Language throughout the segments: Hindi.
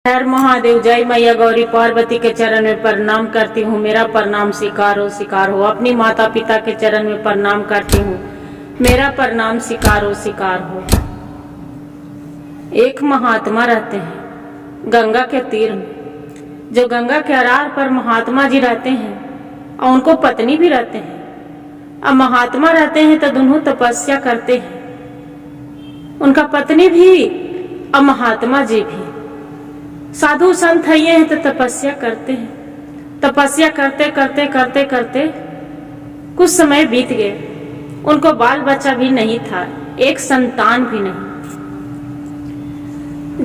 हर महादेव। जय मैया गौरी पार्वती के चरण में प्रणाम करती हूँ। मेरा प्रणाम स्वीकार हो। अपनी माता पिता के चरण में प्रणाम करती हूँ। मेरा प्रणाम स्वीकार हो। एक महात्मा रहते हैं गंगा के तीर में। जो गंगा के अरार पर महात्मा जी रहते हैं और उनको पत्नी भी रहते हैं। अब महात्मा रहते हैं तो दोनों तपस्या करते हैं, उनका पत्नी भी और महात्मा जी भी। साधु संत है ये हैं तो तपस्या करते हैं। तपस्या करते करते करते करते कुछ समय बीत गए। उनको बाल बच्चा भी नहीं था, एक संतान भी नहीं।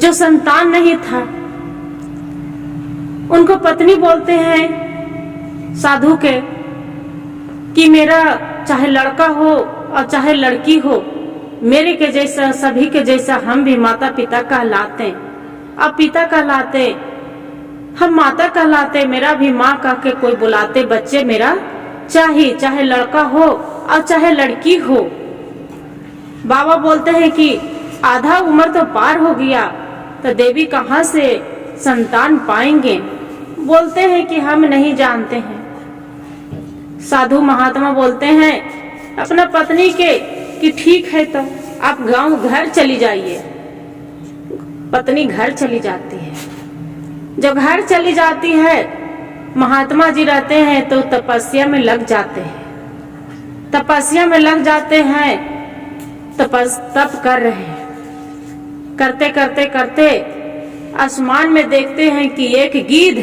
जो संतान नहीं था उनको पत्नी बोलते हैं साधु के कि मेरा चाहे लड़का हो और चाहे लड़की हो, मेरे के जैसा सभी के जैसा हम भी माता पिता कहलाते हैं। अब पिता कहलाते, हम माता कहलाते, मेरा भी माँ कह के कोई बुलाते। बच्चे मेरा चाहिए, चाहे लड़का हो और चाहे लड़की हो। बाबा बोलते हैं कि आधा उम्र तो पार हो गया तो देवी कहाँ से संतान पाएंगे। बोलते हैं कि हम नहीं जानते हैं। साधु महात्मा बोलते हैं अपना पत्नी के कि ठीक है तो आप गांव घर चली जाइए। पत्नी घर चली जाती है। जब घर चली जाती है, महात्मा जी रहते हैं तो तपस्या में लग जाते हैं। तपस्या में लग जाते हैं, तप कर रहे हैं। करते करते करते आसमान में देखते हैं कि एक गीध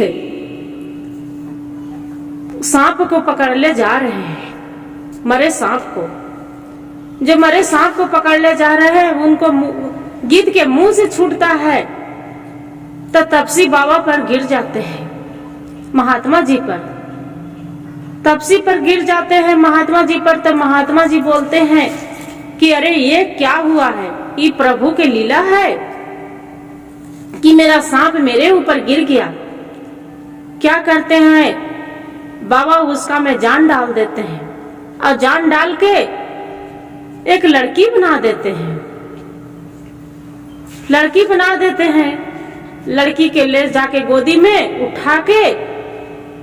सांप को पकड़ ले जा रहे हैं, मरे सांप को। जो मरे सांप को पकड़ ले जा रहे हैं उनको गीध के मुंह से छूटता है तो तपसी बाबा पर गिर जाते हैं, महात्मा जी पर। तपसी पर गिर जाते हैं महात्मा जी पर। तो महात्मा जी बोलते हैं कि अरे ये क्या हुआ है, ये प्रभु के लीला है कि मेरा सांप मेरे ऊपर गिर गया। क्या करते हैं बाबा, उसका में जान डाल देते हैं और जान डाल के एक लड़की बना देते हैं। लड़की बना देते हैं। लड़की के ले जाके गोदी में उठा के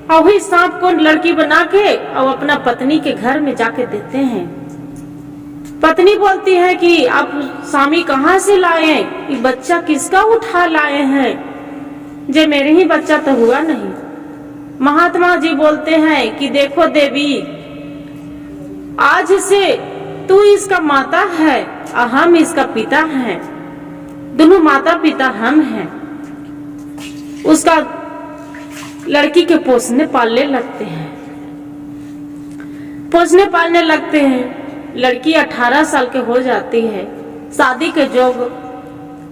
और वही सांप को लड़की बना के और अपना पत्नी के घर में जाके देते हैं। पत्नी बोलती है कि आप स्वामी कहाँ से लाए, ये बच्चा किसका उठा लाए हैं, जे मेरे ही बच्चा तो हुआ नहीं। महात्मा जी बोलते हैं कि देखो देवी, आज से तू इसका माता है और हम इसका पिता हैं। दोनों माता पिता हम हैं। उसका लड़की के पोसने पालने लगते हैं। पोसने पालने लगते हैं। लड़की 18 साल के हो जाती है, शादी के जोग।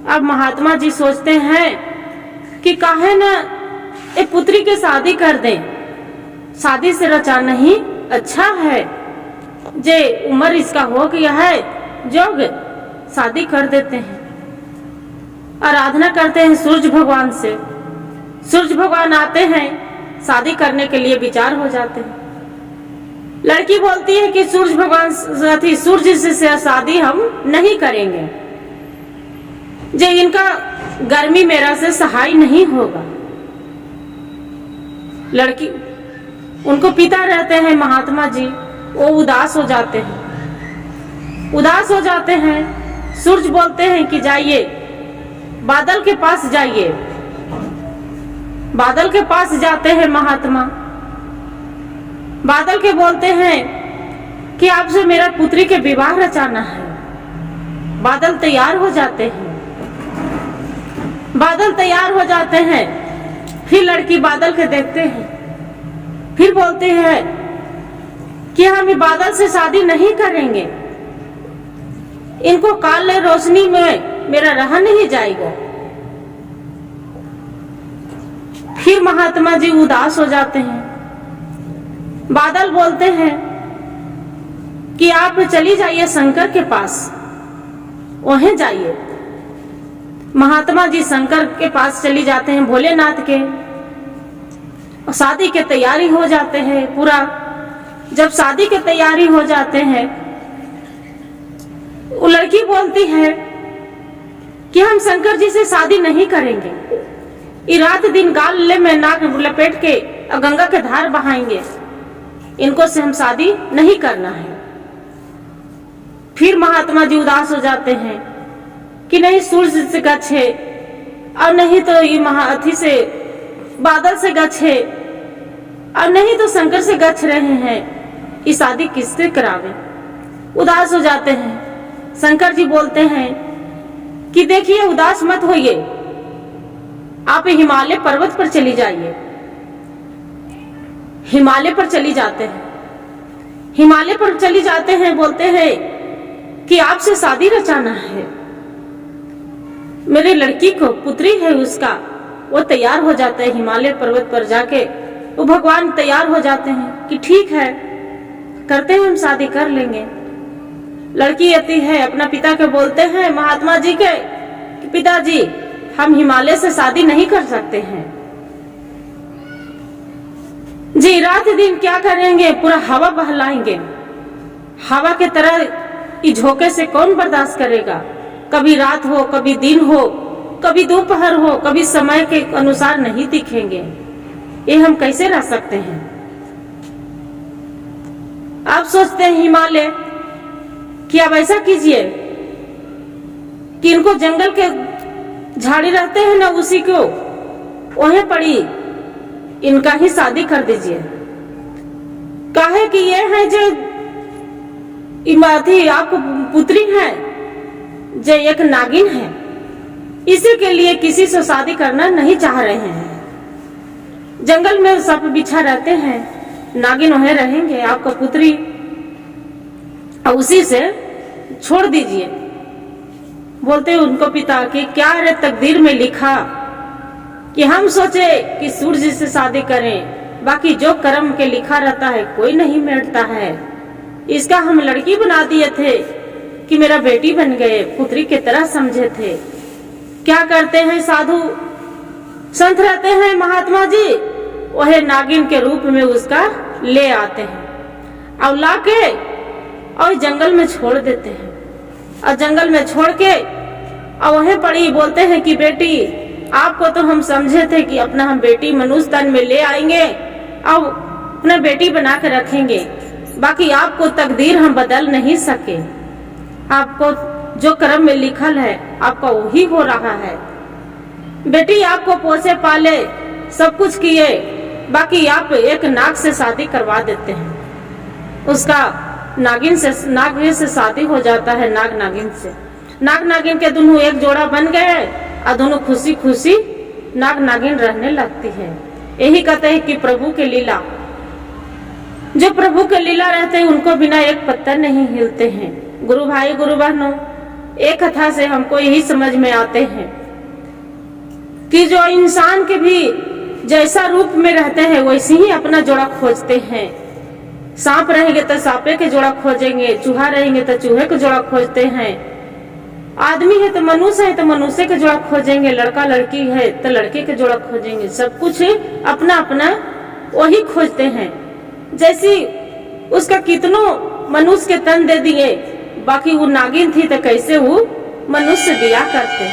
अब महात्मा जी सोचते हैं कि काहे न एक पुत्री के शादी कर दें। शादी से रचा नहीं अच्छा है, जे उम्र इसका हो गया है जोग, शादी कर देते हैं। आराधना करते हैं सूर्य भगवान से। सूर्य भगवान आते हैं, शादी करने के लिए विचार हो जाते हैं। लड़की बोलती है कि सूर्य भगवान साथी सूर्य से शादी हम नहीं करेंगे, जे इनका गर्मी मेरा से सहाय नहीं होगा। लड़की, उनको पिता रहते हैं महात्मा जी, वो उदास हो जाते हैं। उदास हो जाते हैं। सूर्य बोलते हैं कि जाइए बादल के पास जाइए। बादल के पास जाते हैं महात्मा। बादल के बोलते हैं कि आपसे मेरा पुत्री के विवाह रचाना है। बादल तैयार हो जाते हैं। बादल तैयार हो जाते हैं। फिर लड़की बादल के देखते हैं। फिर बोलते हैं कि हम बादल से शादी नहीं करेंगे, इनको काले रोशनी में मेरा रहा नहीं जाएगा। फिर महात्मा जी उदास हो जाते हैं। बादल बोलते हैं कि आप चली जाइए शंकर के पास, वहीं जाइए। महात्मा जी शंकर के पास चली जाते हैं, भोलेनाथ के। और शादी के तैयारी हो जाते हैं पूरा। जब शादी के तैयारी हो जाते हैं, वो लड़की बोलती है कि हम शंकर जी से शादी नहीं करेंगे, ये रात दिन गाल में नाक लपेट के और गंगा के धार बहाएंगे, इनको से हम शादी नहीं करना है। फिर महात्मा जी उदास हो जाते हैं कि नहीं सूर्य से गच्छ है और नहीं तो ये महाअथी से बादल से गच्छ है और नहीं तो शंकर से गच्छ रहे हैं, ये शादी किससे करावे। उदास हो जाते हैं। शंकर जी बोलते हैं कि देखिए उदास मत होइए, आप हिमालय पर्वत पर चली जाइए। हिमालय पर चली जाते हैं। हिमालय पर चली जाते हैं, बोलते हैं कि आपसे शादी रचाना है। मेरे लड़की को पुत्री है उसका, वो तैयार हो जाता है। हिमालय पर्वत पर जाके वो भगवान तैयार हो जाते हैं कि ठीक है करते हैं, हम शादी कर लेंगे। लड़की आती है, अपना पिता के बोलते हैं महात्मा जी के कि पिताजी हम हिमालय से शादी नहीं कर सकते हैं जी, रात दिन क्या करेंगे, पूरा हवा बहलाएंगे। हवा के तरह इस झोंके से कौन बर्दाश्त करेगा। कभी रात हो, कभी दिन हो, कभी दोपहर हो, कभी समय के अनुसार नहीं दिखेंगे। ये हम कैसे रह सकते हैं। आप सोचते हैं हिमालय कि आप ऐसा कीजिए कि इनको जंगल के झाड़ी रहते हैं ना, उसी को वहीं पड़ी इनका ही शादी कर दीजिए। काहे कि ये है जो इमारती आपको पुत्री है, जो एक नागिन है, इसी के लिए किसी से शादी करना नहीं चाह रहे हैं। जंगल में सब बिछा रहते हैं, नागिन वहीं रहेंगे, आपका पुत्री और उसी से छोड़ दीजिए। बोलते उनको पिता कि क्या रे तकदीर में लिखा कि हम सोचे कि सूर्य से शादी करें, बाकी जो कर्म के लिखा रहता है कोई नहीं मिटता है। इसका हम लड़की बना दिए थे कि मेरा बेटी बन गए, पुत्री की तरह समझे थे। क्या करते हैं साधु संत रहते हैं महात्मा जी, वह नागिन के रूप में उसका ले आते हैं और लाके और जंगल में छोड़ देते हैं। और जंगल में छोड़ के और वहीं पड़ी बोलते हैं कि बेटी आपको तो हम समझे थे कि अपना हम बेटी मनुष्य तन में ले आएंगे और अपना बेटी बना के रखेंगे, बाकी आपको तकदीर हम बदल नहीं सके। आपको जो कर्म में लिखल है आपका वही हो रहा है। बेटी आपको पोसे पाले सब कुछ किए, बाकी आप एक नाग से शादी करवा देते हैं। उसका नागिन से शादी हो जाता है। नाग नागिन के दोनों एक जोड़ा बन गए और दोनों खुशी खुशी नाग नागिन रहने लगती है। यही कहते हैं कि प्रभु के लीला, जो प्रभु के लीला रहते हैं उनको बिना एक पत्थर नहीं हिलते हैं। गुरु भाई गुरु बहनों, एक कथा से हमको यही समझ में आते हैं कि जो इंसान के भी जैसा रूप में रहते हैं वैसे ही अपना जोड़ा खोजते हैं। सांप रहेंगे तो सांपे के जोड़ा खोजेंगे, चूहा रहेंगे तो चूहे के जोड़ा खोजते हैं, आदमी है तो मनुष्य के जोड़ा खोजेंगे, लड़का लड़की है तो लड़के के जोड़ा खोजेंगे। सब कुछ अपना अपना वही खोजते हैं। जैसी उसका कितनों मनुष्य के तन दे दिए, बाकी वो नागिन थी तो कैसे वो मनुष्य दिया करते।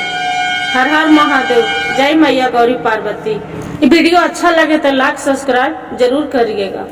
हर हर महादेव, जय मैया गौरी पार्वती। वीडियो अच्छा लगे तो लाइक सब्सक्राइब जरूर करिएगा।